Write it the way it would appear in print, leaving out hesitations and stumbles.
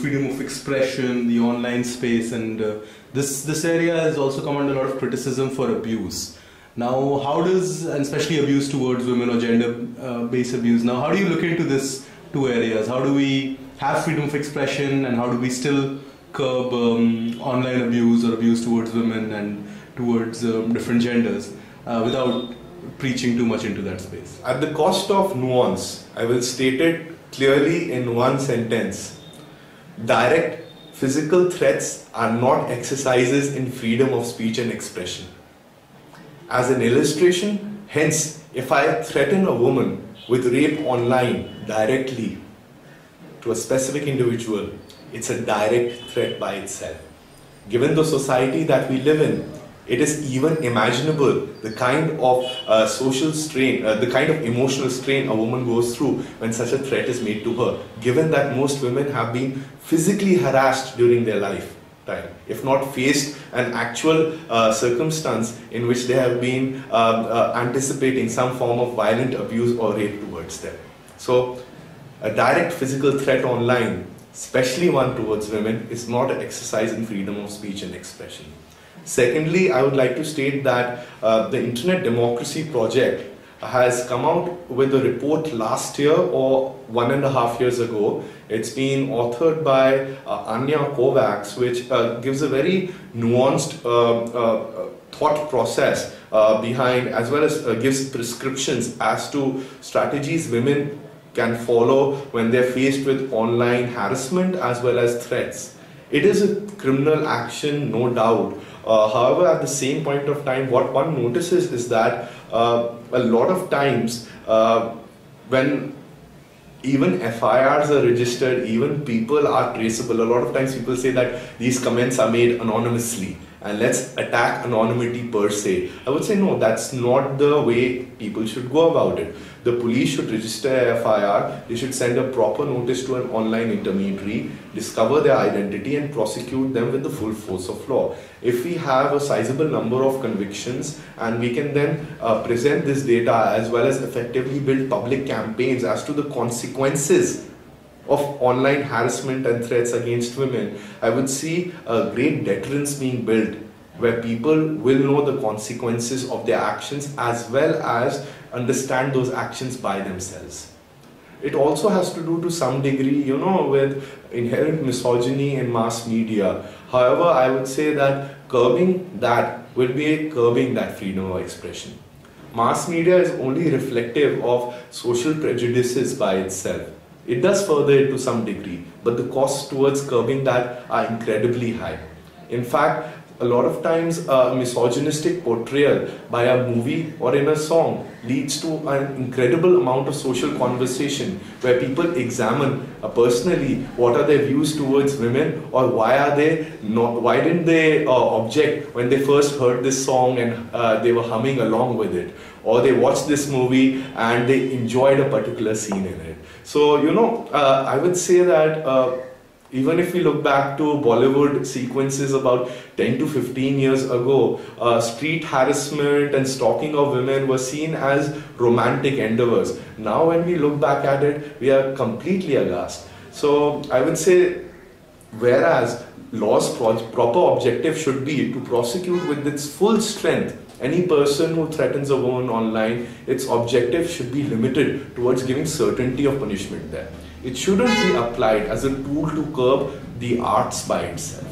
freedom of expression, the online space, and this area has also come under a lot of criticism for abuse. Now, how does, and especially abuse towards women or gender-based abuse, now how do you look into these two areas? How do we have freedom of expression, and how do we still curb online abuse or abuse towards women and towards different genders without preaching too much into that space? At the cost of nuance, I will state it clearly in one sentence. Direct physical threats are not exercises in freedom of speech and expression. As an illustration, hence, if I threaten a woman with rape online directly to a specific individual, it's a direct threat by itself. Given the society that we live in, it is even imaginable the kind of social strain, the kind of emotional strain a woman goes through when such a threat is made to her, given that most women have been physically harassed during their lifetime, if not faced an actual circumstance in which they have been anticipating some form of violent abuse or rape towards them. So, a direct physical threat online, especially one towards women, is not an exercise in freedom of speech and expression. Secondly, I would like to state that the Internet Democracy Project has come out with a report last year or 1.5 years ago. It's been authored by Anya Kovacs, which gives a very nuanced thought process behind, as well as gives prescriptions as to strategies women can follow when they're faced with online harassment as well as threats. It is a criminal action, no doubt. However, at the same point of time, what one notices is that a lot of times when even FIRs are registered, even people are traceable, a lot of times people say that these comments are made anonymously and let's attack anonymity per se. I would say no, that's not the way people should go about it. The police should register a FIR, they should send a proper notice to an online intermediary, discover their identity and prosecute them with the full force of law. If we have a sizable number of convictions and we can then present this data as well as effectively build public campaigns as to the consequences of online harassment and threats against women, I would see a great deterrence being built where people will know the consequences of their actions as well as understand those actions by themselves. It also has to do to some degree, with inherent misogyny in mass media. However, I would say that curbing that will be curbing that freedom of expression. Mass media is only reflective of social prejudices by itself. It does further it to some degree, but the costs towards curbing that are incredibly high. In fact, a lot of times a misogynistic portrayal by a movie or in a song leads to an incredible amount of social conversation where people examine personally what are their views towards women, or why didn't they object when they first heard this song and they were humming along with it, or they watched this movie and they enjoyed a particular scene in it. So I would say that even if we look back to Bollywood sequences about 10 to 15 years ago, street harassment and stalking of women were seen as romantic endeavors. Now when we look back at it, we are completely aghast. So I would say, whereas law's proper objective should be to prosecute with its full strength any person who threatens a woman online, its objective should be limited towards giving certainty of punishment there. It shouldn't be applied as a tool to curb the arts by itself.